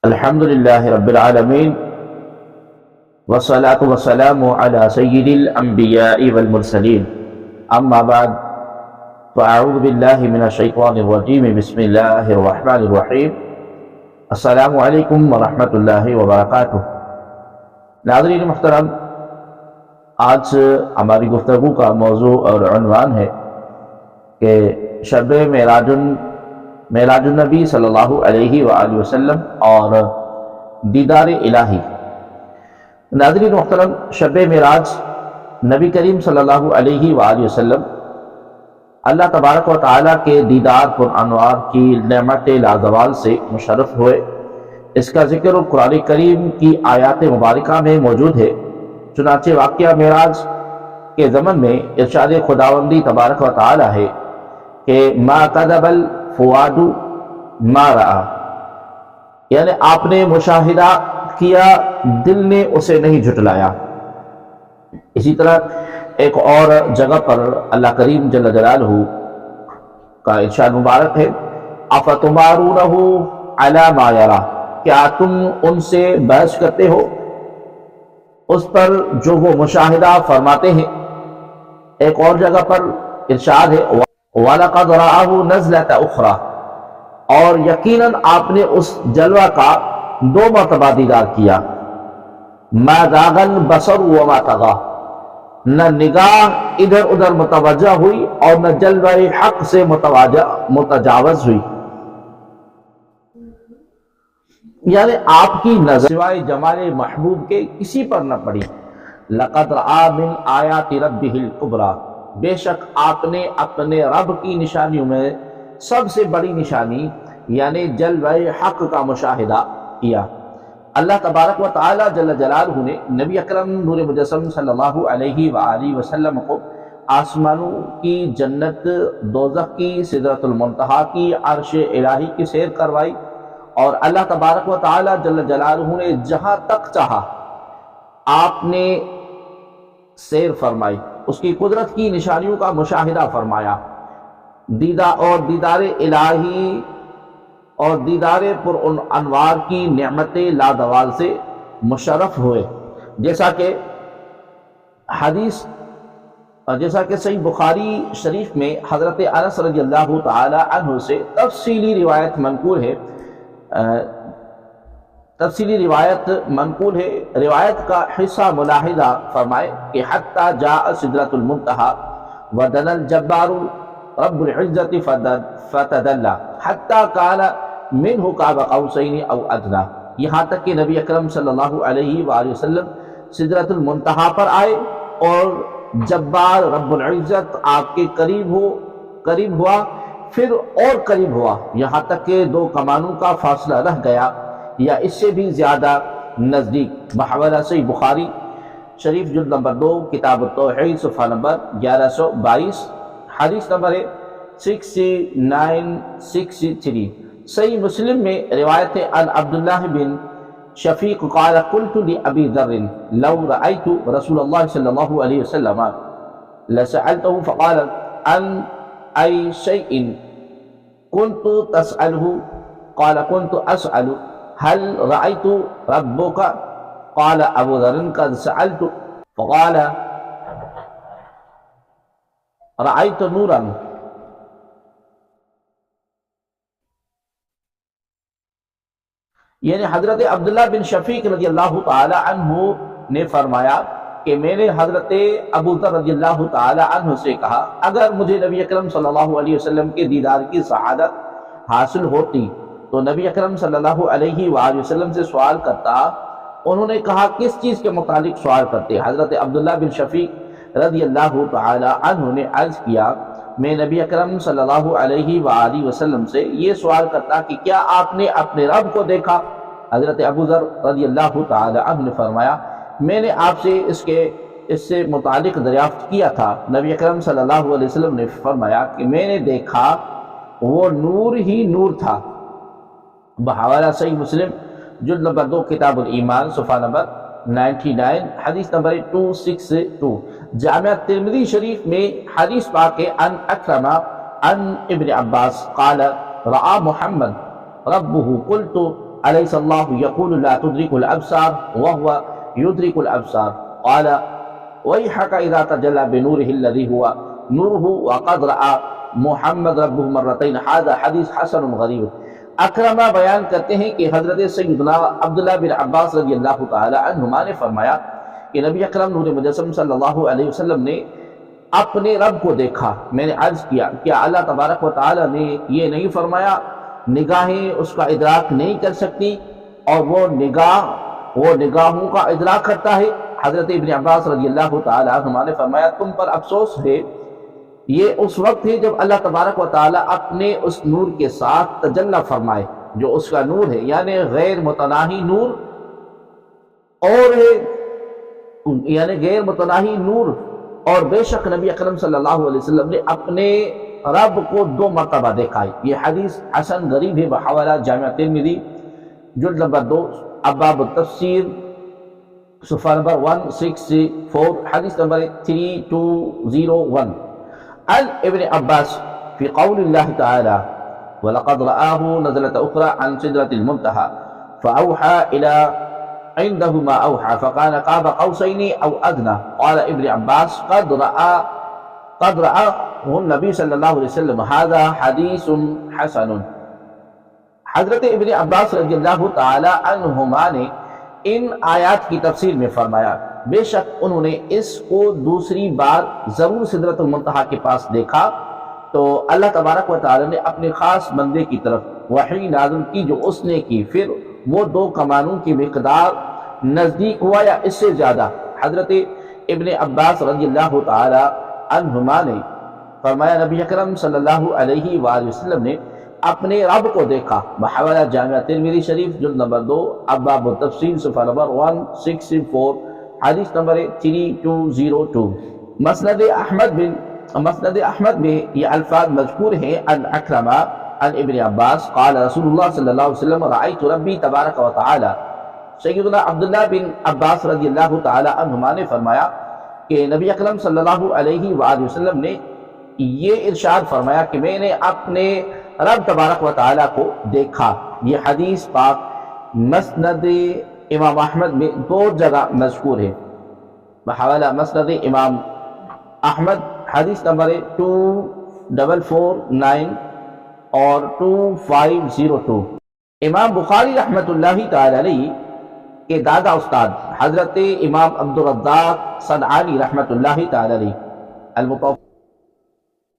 الحمد للہ رب العالمین والصلاة والسلام على سید الانبیاء والمرسلین اما بعد فاعوذ باللہ من الشیطان الرجیم بسم اللہ الرحمن الرحیم السلام علیکم ورحمۃ اللہ وبرکاتہ۔ ناظرین محترم، آج ہماری گفتگو کا موضوع اور عنوان ہے کہ شب معراج النبی صلی اللہ علیہ وآلہ وسلم اور دیدار الہی۔ ناظرین محترم، شب معراج نبی کریم صلی اللہ علیہ وآلہ وسلم اللہ تبارک و تعالیٰ کے دیدار پر انوار کی نعمت لازوال سے مشرف ہوئے۔ اس کا ذکر قرآن کریم کی آیات مبارکہ میں موجود ہے۔ چنانچہ واقعہ معراج کے ضمن میں ارشاد خداوندی تبارک و تعالیٰ ہے کہ ما کذب الفؤاد ما رأى، یعنی آپ نے مشاہدہ کیا، دل نے اسے نہیں جھٹلایا۔ اسی طرح ایک اور جگہ پر اللہ کریم جل جلالہ کا ارشاد مبارک ہے افتمارونہ علی ما یرا، کیا تم ان سے بحث کرتے ہو اس پر جو وہ مشاہدہ فرماتے ہیں۔ ایک اور جگہ پر ارشاد ہے وَلَقَدْ رَآهُ نَزْلَةَ أُخْرَى، اور یقیناً آپ نے اس جلوہ کا 2 مرتبہ دیدار کیا۔ مَا زَاغَ الْبَصَرُ وَمَا طَغَىٰ، نہ نگاہ ادھر ادھر متوجہ ہوئی اور نہ جلوہ حق سے متجاوز ہوئی، یعنی آپ کی نظر سوائے جمال محبوب کے کسی پر نہ پڑی۔ لَقَدْ رَآ مِنْ آیَاتِ رَبِّهِ الْكُبْرَىٰ، بے شک آپ نے اپنے رب کی نشانیوں میں سب سے بڑی نشانی یعنی جلوہ حق کا مشاہدہ کیا۔ اللہ تبارک و تعالی جل جلالہ نے نبی اکرم نور مجسم صلی اللہ علیہ وآلہ وسلم کو آسمانوں کی جنت، دوزخ کی، سدرۃ المنتہا کی، عرش الہی کی سیر کروائی، اور اللہ تبارک و تعالی جل جلالہ نے جہاں تک چاہا آپ نے سیر فرمائی، اس کی قدرت کی نشانیوں کا مشاہدہ فرمایا۔ دیدار الہی اور دیدار پر انوار کی نعمت لادوال سے مشرف ہوئے، جیسا کہ صحیح بخاری شریف میں حضرت انس رضی اللہ تعالی عنہ سے تفصیلی روایت منقول ہے۔ روایت کا حصہ ملاحظہ فرمائے کہ حتی جاء سدرۃ المنتہا ودنا الجبار رب العزت فتدلى حتی کان منہ قاب قوسین او ادنی، یہاں تک کہ نبی اکرم صلی اللہ علیہ وآلہ وسلم سدرۃ المنتہا پر آئے اور جبار رب العزت آپ کے قریب ہوا، پھر اور قریب ہوا، یہاں تک کہ 2 کمانوں کا فاصلہ رہ گیا یا اس سے بھی زیادہ نزدیک۔ بحوالہ صحیح بخاری شریف جلد نمبر 2 کتاب التوحید صفحہ نمبر 1122، حدیث نمبر 6963۔ صحیح مسلم میں روایت عن عبداللہ بن شفیق قال قلت لأبی ذر لو رأيت رسول اللہ صلی اللہ علیہ وسلم لسألته فقال عن أي شيء كنت تسأله قال كنت أسأل هل رأيت ربك قال أبو ذر قد سألت فقال رأيت نورا، یعنی حضرت عبداللہ بن شفیق رضی اللہ تعالی عنہ نے فرمایا کہ میں نے حضرت ابو ذر رضی اللہ تعالی عنہ سے کہا اگر مجھے نبی اکرم صلی اللہ علیہ وسلم کے دیدار کی سعادت حاصل ہوتی تو نبی اکرم صلی اللہ علیہ وآلہ وسلم سے سوال کرتا۔ انہوں نے کہا کس چیز کے متعلق سوال کرتے؟ حضرت عبداللہ بن شفیق رضی اللہ تعالی عنہ نے عرض کیا میں نبی اکرم صلی اللہ علیہ وآلہ وسلم سے یہ سوال کرتا کہ کیا آپ نے اپنے رب کو دیکھا؟ حضرت ابو ذر رضی اللہ تعالی عنہ نے فرمایا میں نے آپ سے اس سے متعلق دریافت کیا تھا۔ نبی اکرم صلی اللہ علیہ وسلم نے فرمایا کہ میں نے دیکھا وہ نور ہی نور تھا۔ بحوالہ صحیح مسلم جلد نمبر 2 کتاب الایمان صفحہ نمبر 99، حدیث نمبر 262۔ جامعہ ترمذی شریف میں حدیث پاک عن اکرمہ عن ابن عباس قال رآ محمد ربه قلت أليس الله يقول لا تدرك الأبصار وهو يدرك الأبصار قال ويحك إذا تجلى بنوره الذي هو نوره وقد رأى محمد ربه مرتين هذا حدیث حسن غریب۔ اکرمہ بیان کرتے ہیں کہ حضرت سیدنا عبداللہ بن عباس رضی اللہ تعالی عنہما نے فرمایا کہ نبی اکرم نور مجسم صلی اللہ علیہ وسلم نے اپنے رب کو دیکھا۔ میں نے عرض کیا کیا اللہ تبارک و تعالی نے یہ نہیں فرمایا نگاہیں اس کا ادراک نہیں کر سکتی اور وہ نگاہوں کا ادراک کرتا ہے؟ حضرت ابن عباس رضی اللہ تعالی عنہما نے فرمایا تم پر افسوس ہے، یہ اس وقت ہے جب اللہ تبارک و تعالی اپنے اس نور کے ساتھ تجلی فرمائے جو اس کا نور ہے، یعنی غیر متناہی نور اور ہے، یعنی غیر متناہی نور۔ اور بے شک نبی اکرم صلی اللہ علیہ وسلم نے اپنے رب کو 2 مرتبہ دیکھا ہے۔ یہ حدیث حسن غریب ہے بحوالہ جامع ترمذی جلد نمبر 2 ابواب التفسیر صفحہ نمبر 164 حدیث نمبر 3201۔ عن ابن عباس في قول الله تعالى ولقد رآه نزلة أخرى عن سدرة المنتهى فأوحى إلى عنده ما أوحى فكان قاب قوسين أو أدنى۔ قال ابن عباس قد رآه النبي صلى الله عليه وسلم هذا حديث حسن۔ حضرت ابن عباس رضی اللہ تعالی عنہما نے ان آیات کی تفسیر میں فرمایا بے شک انہوں نے اس کو دوسری بار ضرور سدرۃ المنتہا کے پاس دیکھا تو اللہ تبارک و تعالی نے اپنے خاص بندے کی طرف وحی نازل کی جو اس نے کی، پھر وہ 2 کمانوں کی مقدار نزدیک ہوا یا اس سے زیادہ۔ حضرت ابن عباس رضی اللہ تعالی عنہما نے فرمایا نبی اکرم صلی اللہ علیہ وآلہ وسلم نے اپنے رب کو دیکھا بحوالہ جامع ترمذی شریف جلد نمبر 2 ابواب التفسیر صفحہ نمبر 164 حدیث نمبر 3202۔ مسند احمد میں یہ الفاظ مذکور ہیں عن اکرمہ عن ابن عباس قال رسول اللہ صلی اللہ علیہ وسلم رأیت ربی تبارک و تعالی۔ سیدنا عبداللہ بن عباس رضی اللہ تعالی عنہما نے فرمایا کہ نبی اکرم صلی اللہ علیہ وآلہ وسلم نے یہ ارشاد فرمایا کہ میں نے اپنے رب تبارک و تعالی کو دیکھا۔ یہ حدیث پاک مسند امام احمد میں 2 جگہ مذکور ہے بحوالہ مسند امام احمد حدیث نمبر 2449 اور 2502۔ امام بخاری رحمۃ اللہ تعالی علیہ کے دادا استاد حضرت امام عبدالرزاق صنعانی رحمۃ اللہ تعالی علیہ المتوفی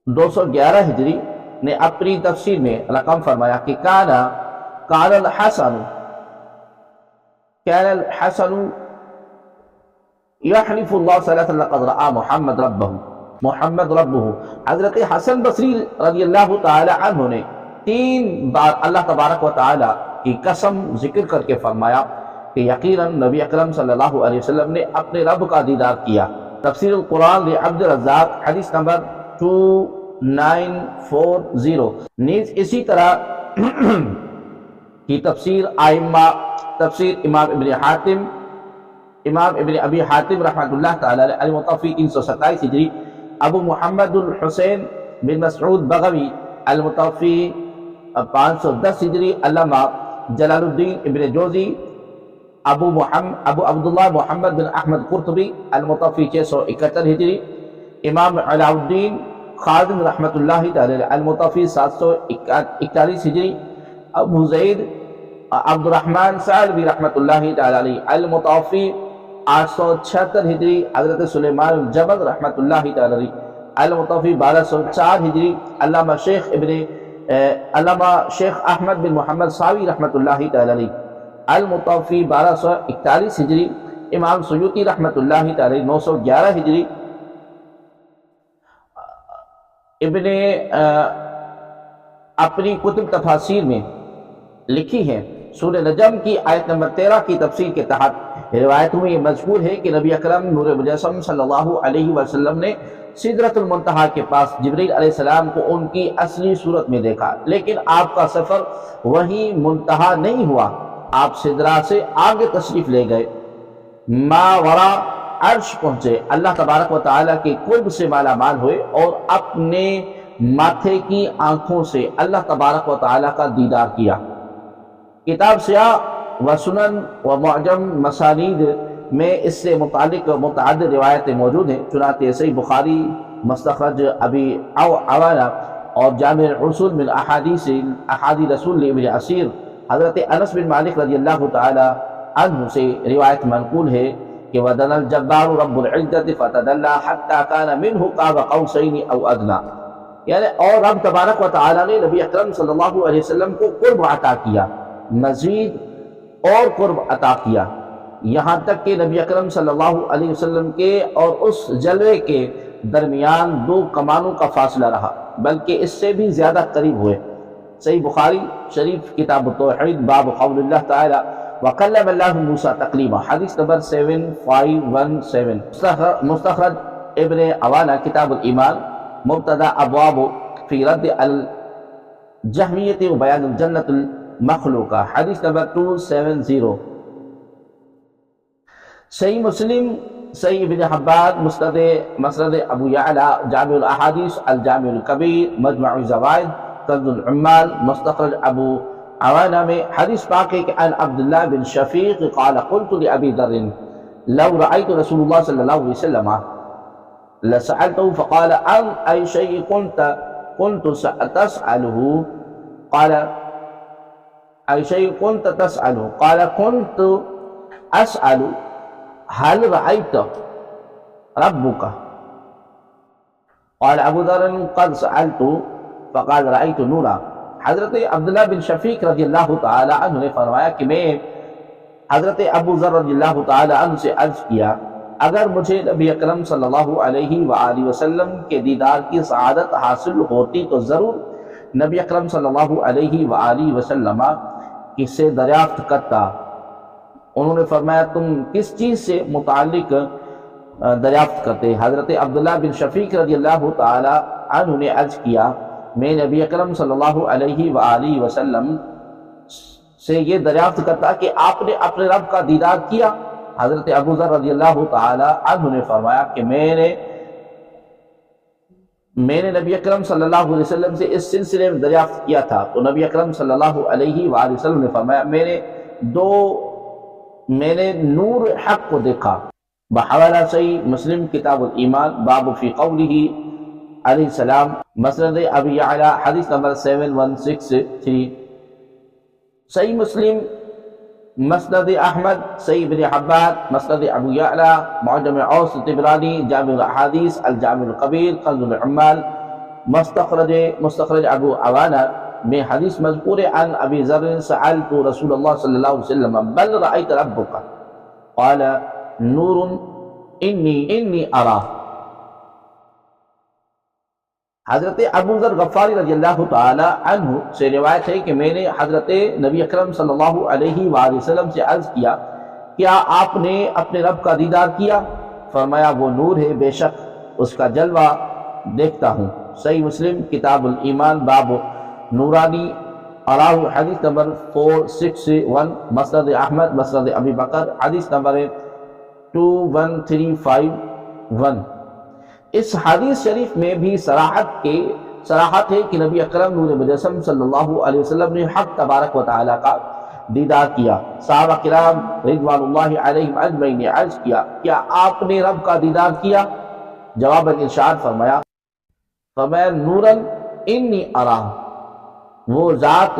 211 ہجری نے اپنی تفسیر میں رقم فرمایا کہ کان الحسن یحلف اللہ صلی لقد رآ محمد ربہ۔ حضرت حسن بصری رضی اللہ تعالی عنہ نے 3 بار اللہ تبارک و تعالی کی قسم ذکر کر کے فرمایا کہ یقیناً نبی اکرم صلی اللہ علیہ وسلم نے اپنے رب کا دیدار کیا۔ تفسیر القرآن عبد الرزاق حدیث نمبر 2940۔ نیز اسی طرح کی تفسیر آئمہ تفسیر امام ابن ابی حاتم رحمۃ اللہ تعالی علیہ المتوفی 327 ہجری، ابو محمد الحسین بن مسعود بغوی المتوفی 510 ہجری، علامہ جلال الدین ابن جوزی ابو عبداللہ محمد بن احمد قرطبی المتوفی 671 ہجری، امام علاء الدین خازن رحمۃ اللہ تعالی علیہ المتوفی 741 ہجری، ابو زید عبد الرحمن سعلوی رحمۃ اللہ تعالی علیہ المتوفی 876 ہجری، حضرت سلیمان الجبل رحمۃ اللہ تعالی علیہ المتوفی 1204 ہجری، علامہ شیخ احمد بن محمد ساوی رحمۃ اللہ تعالی علیہ المتوفی 1241 ہجری، امام سیوطی رحمۃ اللہ تعالی علیہ 911 ہجری۔ ابن اپنی کتب تفاسیر میں لکھی ہے سورہ نجم کی آیت نمبر 13 کی تفسیر کے تحت روایتوں میں یہ مذکور ہے کہ نبی اکرم نور مجسم صلی اللہ علیہ وسلم نے سدرۃ المنتہا کے پاس جبریل علیہ السلام کو ان کی اصلی صورت میں دیکھا، لیکن آپ کا سفر وہی منتہا نہیں ہوا، آپ سدرہ سے آگے تشریف لے گئے، ماورا عرش پہنچے، اللہ تبارک و تعالیٰ کے قرب سے مالا مال ہوئے اور اپنے ماتھے کی آنکھوں سے اللہ تبارک و تعالیٰ کا دیدار کیا کتاب سیاہ و سنن و معجم مسانید میں اس سے متعلق متعدد روایتیں موجود ہیں، چنانچہ صحیح بخاری، مستخرج ابی عوانہ اور جامع الرسول من احادیث رسول ابن عسیر حضرت انس بن مالک رضی اللہ تعالی عنہ سے روایت منقول ہے کہ وَدَنَا الْجَبَّارُ رَبُّ الْعِزَّةِ فَتَدَلَّى حَتَّى كَانَ مِنْهُ قَابَ قَوْسَيْنِ أَوْ أَدْنَى، یعنی اور رب تبارک و تعالیٰ نے نبی اکرم صلی اللہ علیہ وسلم کو قرب عطا کیا، مزید اور قرب عطا کیا، یہاں تک کہ نبی اکرم صلی اللہ علیہ وسلم کے اور اس جلوے کے درمیان 2 کمانوں کا فاصلہ رہا، بلکہ اس سے بھی زیادہ قریب ہوئے۔ صحیح بخاری شریف کتاب التوحید باب قول اللہ تعالی وَقَلَّمَ اللَّهُ مُوسَىٰ تَقْلِيمًا، حدیث نمبر 7517۔ مستخرج ابن عوانہ کتاب الایمان مبتدا ابواب فی رد الجہمیت و بیان الجنت المخلوقہ، حدیث نمبر 270۔ صحیح مسلم، صحیح ابن حبان، مسند ابو یعلا، جامع الاحادیث، الجامع الکبیر، مجمع الزوائد، کنز العمال، مستخرج ابو عوانہ میں حدیث پاک ہے کہ ان عبداللہ بن شفیق قال قلت لأبی ذر لو رأيت رسول اللہ صلی اللہ علیہ وسلم لسألته فقال عن أي شيء كنت تسأله، قال أي شيء كنت تسأله، قال كنت أسأل هل رأيت ربك، قال أبو ذر قد سألت فقال رأيت نورا۔ حضرت عبداللہ بن شفیق رضی اللہ تعالی عنہ نے فرمایا کہ میں حضرت ابو ذر رضی اللہ تعالی عنہ سے عرض کیا اگر مجھے نبی اکرم صلی اللہ علیہ وآلہ وسلم کے دیدار کی سعادت حاصل ہوتی تو ضرور نبی اکرم صلی اللہ علیہ وآلہ وسلم کس سے دریافت کرتا۔ انہوں نے فرمایا تم کس چیز سے متعلق دریافت کرتے؟ حضرت عبداللہ بن شفیق رضی اللہ تعالی عنہ نے عرض کیا میں نبی اکرم صلی اللہ علیہ وآلہ وسلم سے یہ دریافت کرتا کہ آپ نے اپنے رب کا دیدار کیا۔ حضرت ابو ذر رضی اللہ تعالی عنہ نے فرمایا کہ میں نے نبی اکرم صلی اللہ علیہ وسلم سے اس سلسلے میں دریافت کیا تھا، تو نبی اکرم صلی اللہ علیہ وآلہ وسلم نے فرمایا میں نے نور حق کو دیکھا۔ بحوالہ صحیح مسلم کتاب الایمان باب فی قولہ علیہ السلام، مسند ابی یعلا حدیث نمبر 7163۔ صحیح مسلم، مسند احمد، صحیح ابن حبان، مسند ابو یعلا، معجم اوس طبرانی، جامع الاحادیث، الجامع الکبیر، کنز العمال، مستخرج ابو عوانہ میں حدیث مذکور عن ابی ذر سألت رسول اللہ صلی اللہ علیہ وسلم بل رأیت ربک قال نور انی اراہ۔ حضرت ابو ذر غفاری رضی اللہ تعالی عنہ سے روایت ہے کہ میں نے حضرت نبی اکرم صلی اللہ علیہ وآلہ وسلم سے عرض کیا کیا آپ نے اپنے رب کا دیدار کیا؟ فرمایا وہ نور ہے، بے شک اس کا جلوہ دیکھتا ہوں۔ صحیح مسلم کتاب الایمان باب نورانی اراہ حدیث نمبر 461۔ مسند احمد، مسند ابی بکر حدیث نمبر 21351۔ اس حدیث شریف میں بھی صراحت ہے کہ نبی اکرم نور مجسم صلی اللہ علیہ وسلم نے حق تبارک و تعالیٰ کا دیدار کیا۔ صحابہ کرام رضوان اللہ علیہم اجمعین نے عرض کیا کیا آپ نے رب کا دیدار کیا؟ جواباً ارشاد فرمایا نوراً انی اراہ، وہ ذات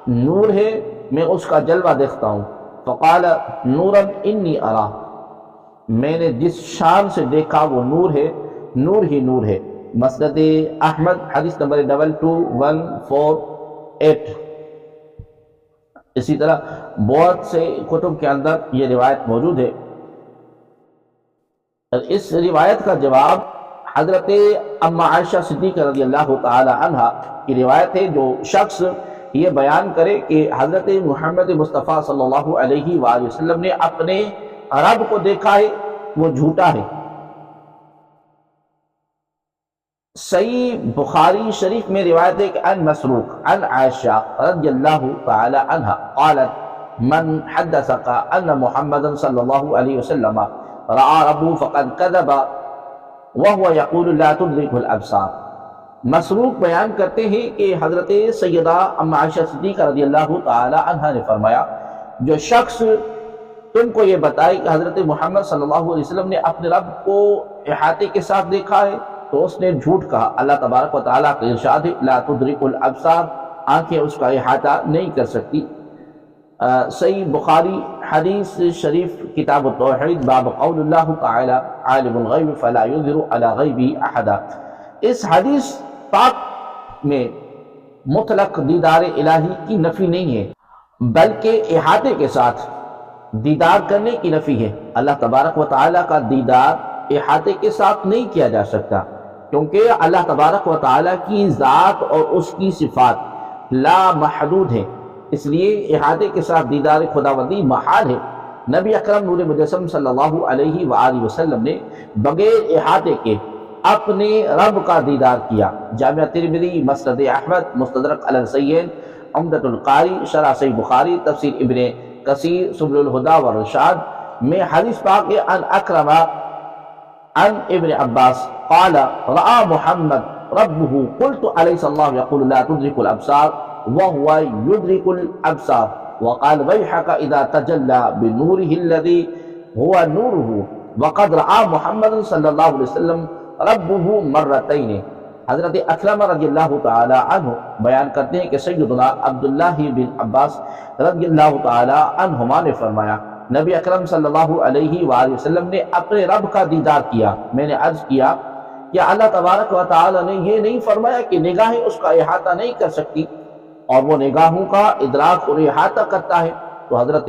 نور ہے، میں اس کا جلوہ دیکھتا ہوں۔ فقال نوراً انی اراہ، میں نے جس شان سے دیکھا وہ نور ہے، نور ہی نور ہے۔ مسند احمد حدیث نمبر 22148۔ اسی طرح بہت سے کتب کے اندر یہ روایت موجود ہے۔ اس روایت کا جواب حضرت اما عائشہ صدیقہ رضی اللہ تعالی عنہ کی روایت ہے، جو شخص یہ بیان کرے کہ حضرت محمد مصطفیٰ صلی اللہ علیہ وآلہ وسلم نے اپنے رب کو دیکھا ہے وہ جھوٹا ہے۔ صحیح بخاری شریف میں روایت ہے کہ ان مسروق ان عائشہ رضی اللہ تعالی عنہ قالت من حدثك ان محمد صلی اللہ علیہ وسلم رأى ربه فقد كذب وهو يقول لا تدركه الابصار۔ مسروق بیان کرتے ہیں کہ حضرت سیدہ ام عائشہ صدیقہ رضی اللہ تعالی عنہ نے فرمایا، جو شخص تم کو یہ بتائے کہ حضرت محمد صلی اللہ علیہ وسلم نے اپنے رب کو احاطے کے ساتھ دیکھا ہے تو اس نے جھوٹ کہا۔ اللہ تبارک و تعالیٰ کا ارشاد ہے لا تدرک الابصار، آنکھیں اس کا احاطہ نہیں کر سکتی۔ صحیح بخاری حدیث شریف کتاب التوحید باب قول اللہ تعالی عالم الغیب فلا یظہر علی غیبہ احدا۔ اس حدیث پاک میں مطلق دیدار الہی کی نفی نہیں ہے، بلکہ احاطے کے ساتھ دیدار کرنے کی نفی ہے۔ اللہ تبارک و تعالیٰ کا دیدار احاطے کے ساتھ نہیں کیا جا سکتا، کیونکہ اللہ تبارک و تعالیٰ کی ذات اور اس کی صفات لا محدود ہے، اس لیے احاطے کے ساتھ دیدار خداوندی محال ہے۔ نبی اکرم نور مجسم صلی اللہ علیہ وآلہ وسلم نے بغیر احاطے کے اپنے رب کا دیدار کیا۔ جامعہ ترمذی، مسند احمد، مستدرک علی الحسین، عمدۃ القاری، شرح صحیح بخاری، تفسیر ابن کثیر، سبل الہدی والرشاد میں حدیث پاک ان اکرم عن ابن عباس قال رأى محمد ربه قلت أليس الله يقول لا تدرك الأبصار وهو يدرك الأبصار وقال ويحك إذا تجلى بنوره الذي هو نوره وقد رأى محمد صلی اللہ علیہ وسلم ربه مرتين۔ حضرت اکرمہ رضی اللہ تعالی عنہ بیان کرتے ہیں کہ سیدنا عبداللہ بن عباس رضی اللہ تعالی عنہما نے فرمایا نبی اکرم صلی اللہ علیہ وآلہ وسلم نے اپنے رب کا دیدار کیا۔ میں نے عرض کیا کہ اللہ تبارک و تعالی نے یہ نہیں فرمایا کہ نگاہیں اس کا احاطہ نہیں کر سکتی اور وہ نگاہوں کا ادراک اور احاطہ کرتا ہے؟ تو حضرت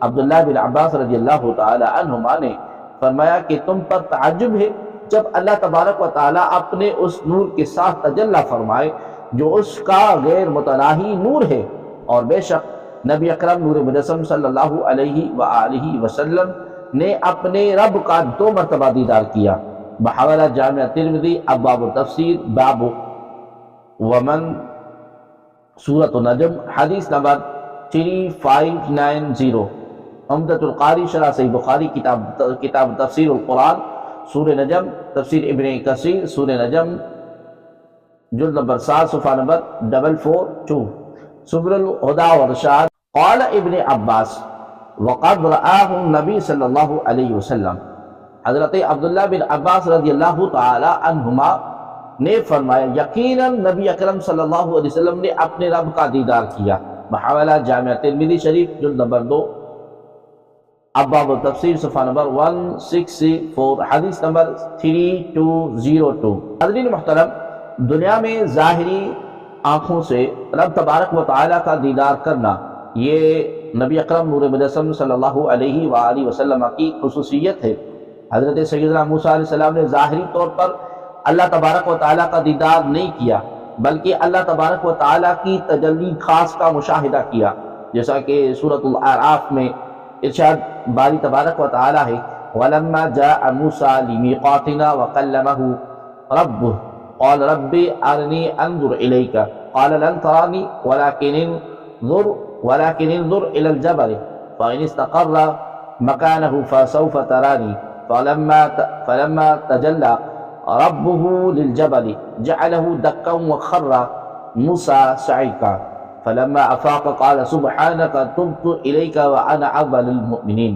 عبداللہ بن عباس رضی اللہ تعالی عنہما نے فرمایا کہ تم پر تعجب ہے جب اللہ تبارک و تعالی اپنے اس نور کے ساتھ تجلی فرمائے جو اس کا غیر متناہی نور ہے، اور بے شک نبی اکرم نور مجسم صلی اللہ علیہ وآلہ وسلم نے اپنے رب کا 2 مرتبہ دیدار کیا۔ بحوالہ جامعہ ترمذی ابواب التفسیر باب ومن سورۃ النجم حدیث نمبر 3590، عمدۃ القاری شرح صحیح بخاری کتاب تفسیر القرآن، سورہ نجم، تفسیر ابن کثیر، سورہ نجم جلد نمبر 7 صفحہ نمبر 442، سبل الہدی والرشاد۔ قال ابن عباس وقد رآہ النبی صلی اللہ علیہ وسلم، حضرت عبداللہ بن عباس رضی اللہ تعالی عنہما نے فرمایا یقیناً نبی اکرم صلی اللہ علیہ وسلم نے اپنے رب کا دیدار کیا۔ بحوالہ جامعہ ترمذی شریف جلد نمبر 2 ابواب التفسیر صفحہ نمبر 164، حدیث نمبر 3202۔ حضرین محترم، دنیا میں ظاہری آنکھوں سے رب تبارک و تعالیٰ کا دیدار کرنا یہ نبی اکرم نور مجسم صلی اللہ علیہ وآلہ وسلم کی خصوصیت ہے۔ حضرت سیدنا موسیٰ علیہ السلام نے ظاہری طور پر اللہ تبارک و تعالیٰ کا دیدار نہیں کیا، بلکہ اللہ تبارک و تعالیٰ کی تجلی خاص کا مشاہدہ کیا، جیسا کہ سورۃ الاعراف میں ارشاد باری تبارک و تعالیٰ ہے وَلَمَّا جَاءَ مُوسَىٰ لِمِيقَاتِنَا وَكَلَّمَهُ رَبُّهُ قال رب ارنی انظر الیک قال لن ترانی ولكن انظر الى الجبل فإن استقر مكانه فسوف تراني فلما تجلى ربه للجبل جعله دكا وخر موسى صعقا فلما افاق قال سبحانك تبت الیک وانا اول المؤمنین۔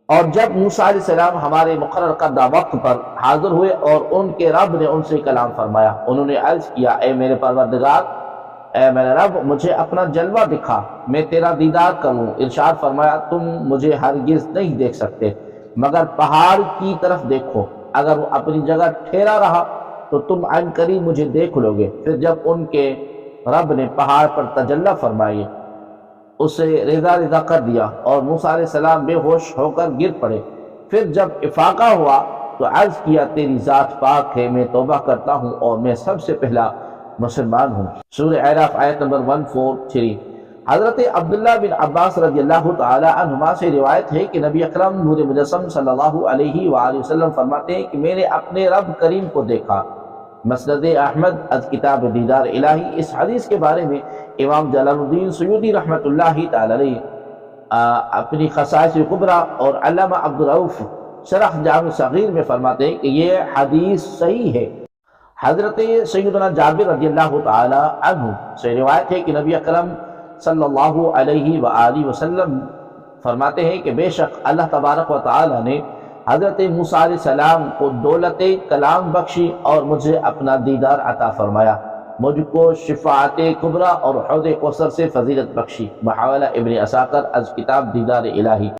اور جب موسیٰ علیہ السلام ہمارے مقرر کردہ وقت پر حاضر ہوئے اور ان کے رب نے ان سے کلام فرمایا، انہوں نے عرض کیا اے میرے پروردگار، اے میرے رب مجھے اپنا جلوہ دکھا، میں تیرا دیدار کروں۔ ارشاد فرمایا تم مجھے ہرگز نہیں دیکھ سکتے مگر پہاڑ کی طرف دیکھو، اگر وہ اپنی جگہ ٹھہرا رہا تو تم عن قریب مجھے دیکھ لو گے۔ پھر جب ان کے رب نے پہاڑ پر تجلی فرمائی اسے رضا کر دیا اور موسیٰ علیہ السلام بے ہوش ہو کر گر پڑے۔ پھر جب افاقہ ہوا تو عرض کیا تیری ذات پاک ہے، میں توبہ کرتا ہوں اور میں سب سے پہلا مسلمان ہوں۔ سورہ اعراف آیت نمبر 143۔ حضرت عبداللہ بن عباس رضی اللہ تعالی عنہما سے روایت ہے کہ نبی اکرم نور مجسم صلی اللہ علیہ وآلہ وسلم فرماتے ہیں کہ میں نے اپنے رب کریم کو دیکھا۔ مسند احمد از کتاب دیدار الہی۔ اس حدیث کے بارے میں امام جلال الدین سیوطی رحمۃ اللہ تعالی علیہ اپنی خصائص کبریٰ اور علامہ عبدالرؤف شرح جامع صغیر میں فرماتے ہیں کہ یہ حدیث صحیح ہے۔ حضرت سیدنا جابر رضی اللہ تعالی عنہ سے روایت ہے کہ نبی اکرم صلی اللہ علیہ وآلہ وسلم فرماتے ہیں کہ بے شک اللہ تبارک و تعالی نے حضرت موسیٰ علیہ السلام کو دولت کلام بخشی اور مجھے اپنا دیدار عطا فرمایا، مجھ کو شفاعت کبریٰ اور حوض کوثر سے فضیلت بخشی۔ بحوالہ ابن عساکر از کتاب دیدار الہی۔